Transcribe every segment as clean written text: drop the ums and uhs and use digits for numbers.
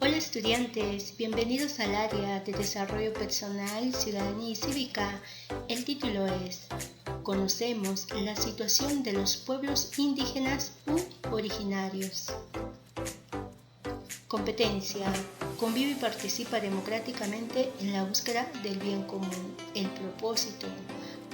Hola estudiantes, bienvenidos al área de Desarrollo Personal, Ciudadanía y Cívica. El título es Conocemos la situación de los pueblos indígenas u originarios. Competencia. Convive y participa democráticamente en la búsqueda del bien común. El propósito.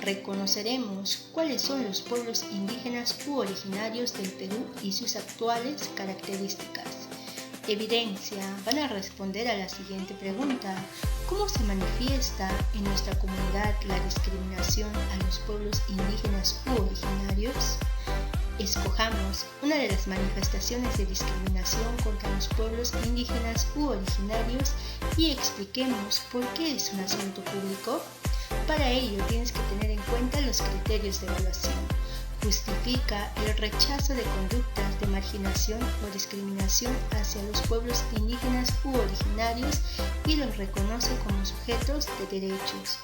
Reconoceremos cuáles son los pueblos indígenas u originarios del Perú y sus actuales características. Evidencia. Van a responder a la siguiente pregunta. ¿Cómo se manifiesta en nuestra comunidad la discriminación a los pueblos indígenas u originarios? Escojamos una de las manifestaciones de discriminación contra los pueblos indígenas u originarios y expliquemos por qué es un asunto público. Para ello tienes que tener en cuenta los criterios de evaluación. Justifica el rechazo de conductas de marginación o discriminación hacia los pueblos indígenas u originarios y los reconoce como sujetos de derechos.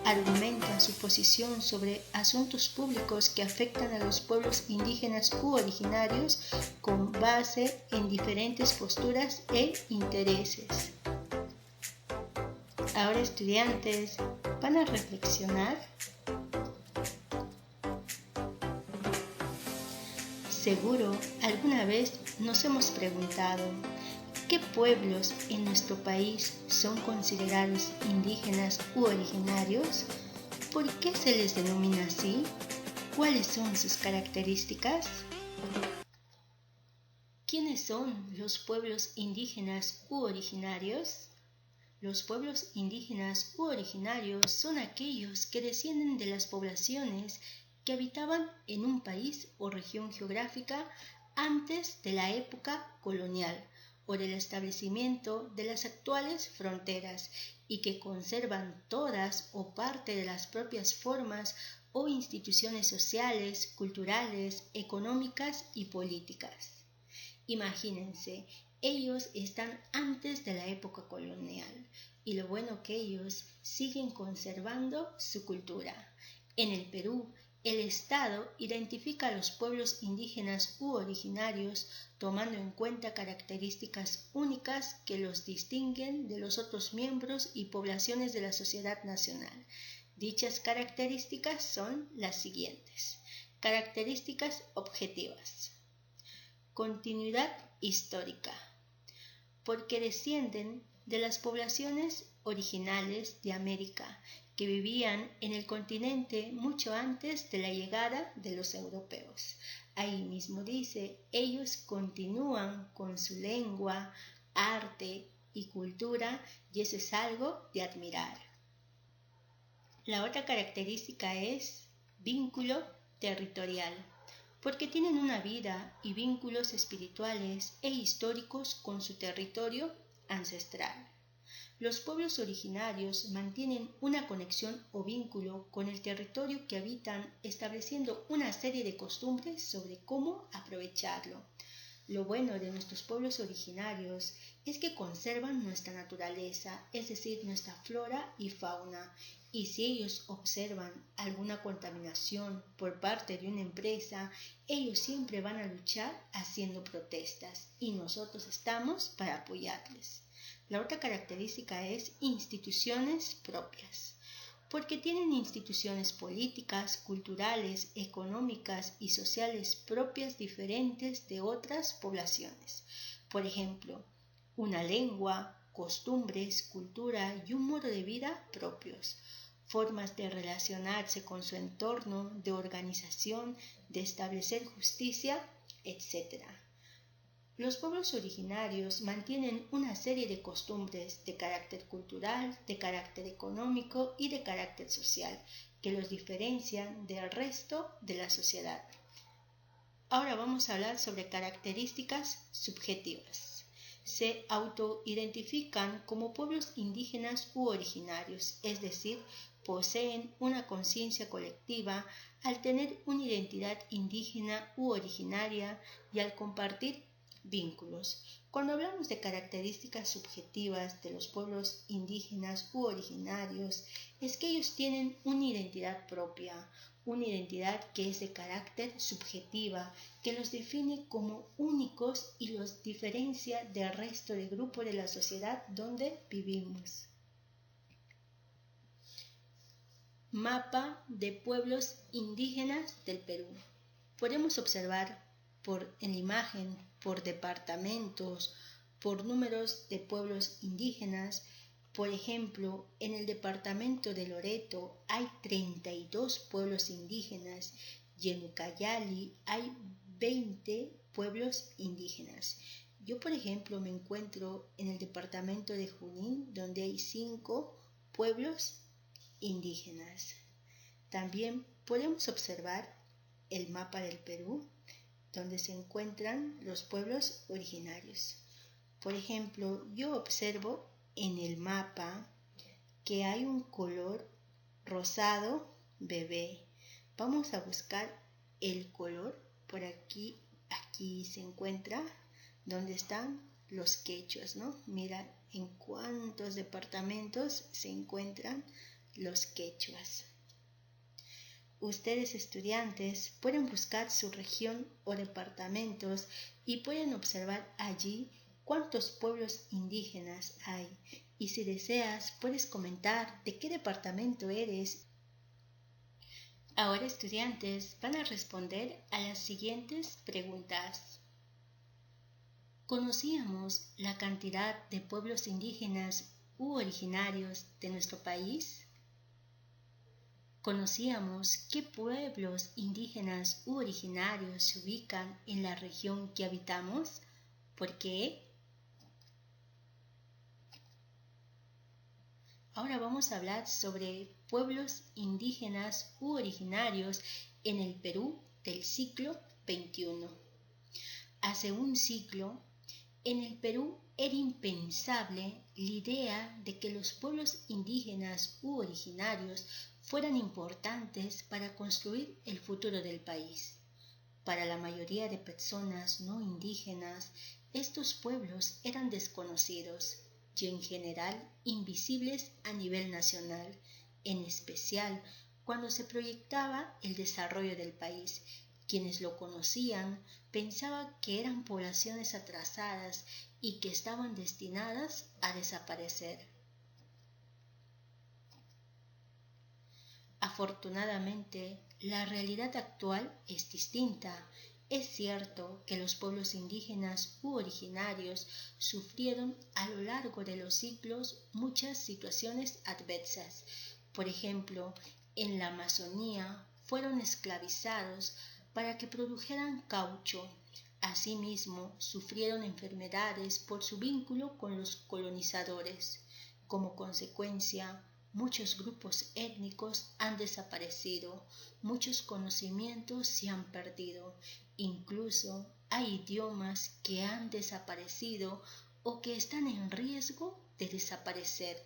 Argumenta su posición sobre asuntos públicos que afectan a los pueblos indígenas u originarios con base en diferentes posturas e intereses. Ahora estudiantes, van a reflexionar. Seguro alguna vez nos hemos preguntado, ¿qué pueblos en nuestro país son considerados indígenas u originarios? ¿Por qué se les denomina así? ¿Cuáles son sus características? ¿Quiénes son los pueblos indígenas u originarios? Los pueblos indígenas u originarios son aquellos que descienden de las poblaciones que habitaban en un país o región geográfica antes de la época colonial o del establecimiento de las actuales fronteras y que conservan todas o parte de las propias formas o instituciones sociales, culturales, económicas y políticas. Imagínense, ellos están antes de la época colonial y lo bueno que ellos siguen conservando su cultura. En el Perú, el Estado identifica a los pueblos indígenas u originarios tomando en cuenta características únicas que los distinguen de los otros miembros y poblaciones de la sociedad nacional. Dichas características son las siguientes. Características objetivas. Continuidad histórica, porque descienden de las poblaciones originales de América que vivían en el continente mucho antes de la llegada de los europeos. Ahí mismo dice, ellos continúan con su lengua, arte y cultura y eso es algo de admirar. La otra característica es vínculo territorial, porque tienen una vida y vínculos espirituales e históricos con su territorio ancestral. Los pueblos originarios mantienen una conexión o vínculo con el territorio que habitan, estableciendo una serie de costumbres sobre cómo aprovecharlo. Lo bueno de nuestros pueblos originarios es que conservan nuestra naturaleza, es decir, nuestra flora y fauna, y si ellos observan alguna contaminación por parte de una empresa, ellos siempre van a luchar haciendo protestas y nosotros estamos para apoyarles. La otra característica es instituciones propias, porque tienen instituciones políticas, culturales, económicas y sociales propias diferentes de otras poblaciones. Por ejemplo, una lengua, costumbres, cultura y un modo de vida propios, formas de relacionarse con su entorno, de organización, de establecer justicia, etc. Los pueblos originarios mantienen una serie de costumbres de carácter cultural, de carácter económico y de carácter social que los diferencian del resto de la sociedad. Ahora vamos a hablar sobre características subjetivas. Se autoidentifican como pueblos indígenas u originarios, es decir, poseen una conciencia colectiva al tener una identidad indígena u originaria y al compartir Vínculos. Cuando hablamos de características subjetivas de los pueblos indígenas u originarios, es que ellos tienen una identidad propia, una identidad que es de carácter subjetiva, que los define como únicos y los diferencia del resto del grupo de la sociedad donde vivimos. Mapa de pueblos indígenas del Perú. Podemos observar en la imagen, por departamentos, por números de pueblos indígenas. Por ejemplo, en el departamento de Loreto hay 32 pueblos indígenas y en Ucayali hay 20 pueblos indígenas. Yo, por ejemplo, me encuentro en el departamento de Junín, donde hay 5 pueblos indígenas. También podemos observar el mapa del Perú, donde se encuentran los pueblos originarios. Por ejemplo, yo observo en el mapa que hay un color rosado bebé. Vamos a buscar el color por aquí. Aquí se encuentra donde están los quechuas, ¿no? Mira en cuántos departamentos se encuentran los quechuas. Ustedes, estudiantes, pueden buscar su región o departamentos y pueden observar allí cuántos pueblos indígenas hay. Y si deseas, puedes comentar de qué departamento eres. Ahora, estudiantes, van a responder a las siguientes preguntas. ¿Conocíamos la cantidad de pueblos indígenas u originarios de nuestro país? ¿Conocíamos qué pueblos indígenas u originarios se ubican en la región que habitamos? ¿Por qué? Ahora vamos a hablar sobre pueblos indígenas u originarios en el Perú del siglo XXI. Hace un siglo, en el Perú era impensable la idea de que los pueblos indígenas u originarios fueran importantes para construir el futuro del país. Para la mayoría de personas no indígenas, estos pueblos eran desconocidos y en general invisibles a nivel nacional, en especial cuando se proyectaba el desarrollo del país. Quienes lo conocían pensaban que eran poblaciones atrasadas y que estaban destinadas a desaparecer. Afortunadamente, la realidad actual es distinta. Es cierto que los pueblos indígenas u originarios sufrieron a lo largo de los siglos muchas situaciones adversas. Por ejemplo, en la Amazonía fueron esclavizados para que produjeran caucho. Asimismo, sufrieron enfermedades por su vínculo con los colonizadores. Como consecuencia, muchos grupos étnicos han desaparecido, muchos conocimientos se han perdido, incluso hay idiomas que han desaparecido o que están en riesgo de desaparecer.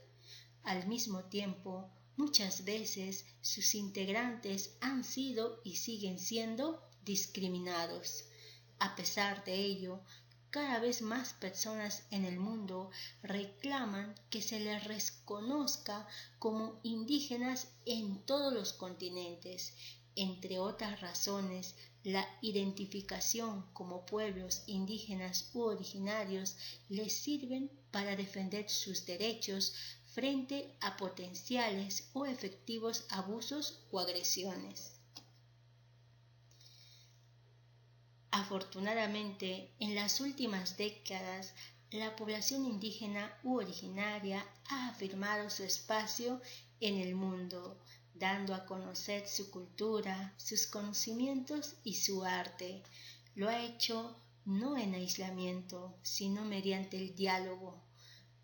Al mismo tiempo, muchas veces sus integrantes han sido y siguen siendo discriminados. A pesar de ello, cada vez más personas en el mundo reclaman que se les reconozca como indígenas en todos los continentes. Entre otras razones, la identificación como pueblos indígenas u originarios les sirven para defender sus derechos frente a potenciales o efectivos abusos o agresiones. Afortunadamente, en las últimas décadas, la población indígena u originaria ha afirmado su espacio en el mundo, dando a conocer su cultura, sus conocimientos y su arte. Lo ha hecho no en aislamiento, sino mediante el diálogo,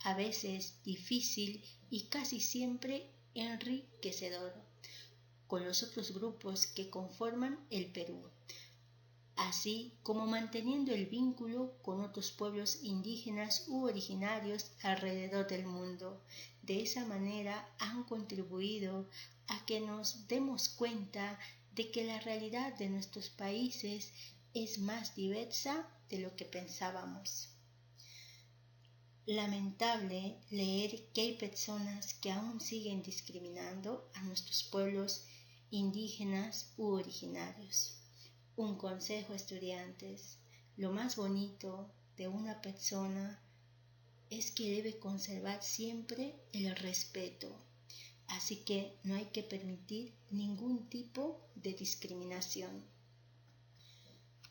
a veces difícil y casi siempre enriquecedor, con los otros grupos que conforman el Perú, así como manteniendo el vínculo con otros pueblos indígenas u originarios alrededor del mundo. De esa manera han contribuido a que nos demos cuenta de que la realidad de nuestros países es más diversa de lo que pensábamos. Lamentable leer que hay personas que aún siguen discriminando a nuestros pueblos indígenas u originarios. Un consejo, estudiantes: lo más bonito de una persona es que debe conservar siempre el respeto, así que no hay que permitir ningún tipo de discriminación.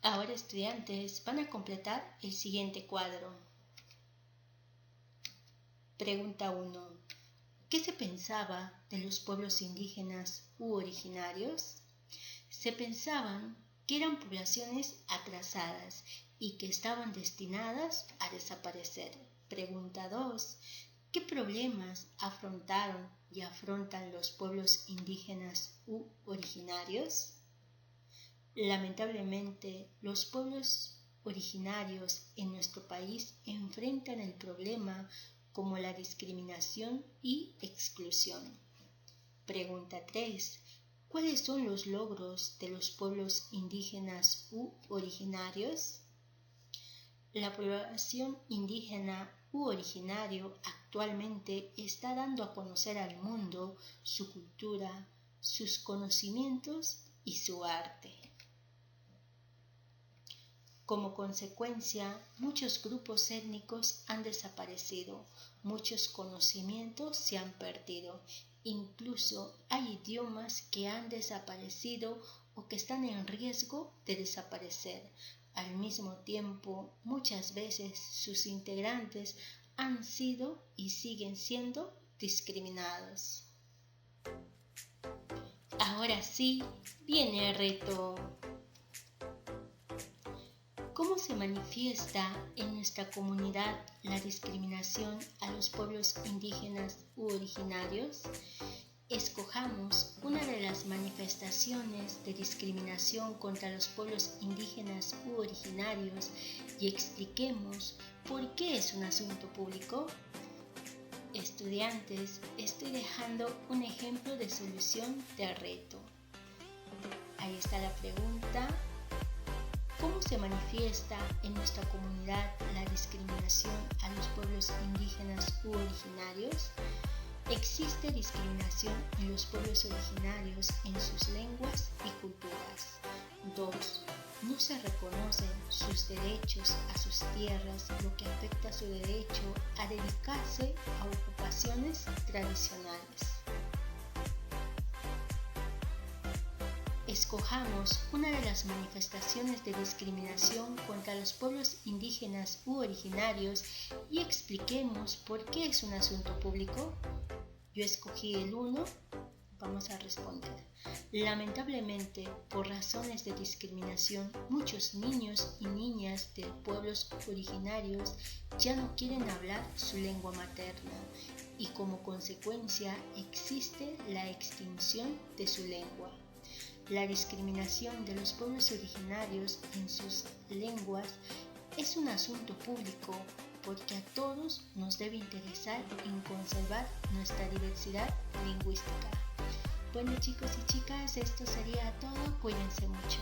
Ahora, estudiantes, van a completar el siguiente cuadro. Pregunta 1. ¿Qué se pensaba de los pueblos indígenas u originarios? Se pensaban que eran poblaciones atrasadas y que estaban destinadas a desaparecer. Pregunta 2. ¿Qué problemas afrontaron y afrontan los pueblos indígenas u originarios? Lamentablemente, los pueblos originarios en nuestro país enfrentan el problema como la discriminación y exclusión. Pregunta 3. ¿Cuáles son los logros de los pueblos indígenas u originarios? La población indígena u originario actualmente está dando a conocer al mundo su cultura, sus conocimientos y su arte. Como consecuencia, muchos grupos étnicos han desaparecido, muchos conocimientos se han perdido, incluso hay idiomas que han desaparecido o que están en riesgo de desaparecer. Al mismo tiempo, muchas veces sus integrantes han sido y siguen siendo discriminados. Ahora sí, viene el reto. ¿Cómo se manifiesta en nuestra comunidad la discriminación a los pueblos indígenas u originarios? Escojamos una de las manifestaciones de discriminación contra los pueblos indígenas u originarios y expliquemos por qué es un asunto público. Estudiantes, estoy dejando un ejemplo de solución del reto. Ahí está la pregunta. ¿Cómo se manifiesta en nuestra comunidad la discriminación a los pueblos indígenas u originarios? Existe discriminación en los pueblos originarios en sus lenguas y culturas. 2. No se reconocen sus derechos a sus tierras, lo que afecta su derecho a dedicarse a ocupaciones tradicionales. Escojamos una de las manifestaciones de discriminación contra los pueblos indígenas u originarios y expliquemos por qué es un asunto público. Yo escogí el 1, vamos a responder. Lamentablemente, por razones de discriminación, muchos niños y niñas de pueblos originarios ya no quieren hablar su lengua materna y como consecuencia existe la extinción de su lengua. La discriminación de los pueblos originarios en sus lenguas es un asunto público porque a todos nos debe interesar en conservar nuestra diversidad lingüística. Bueno, chicos y chicas, esto sería todo. Cuídense mucho.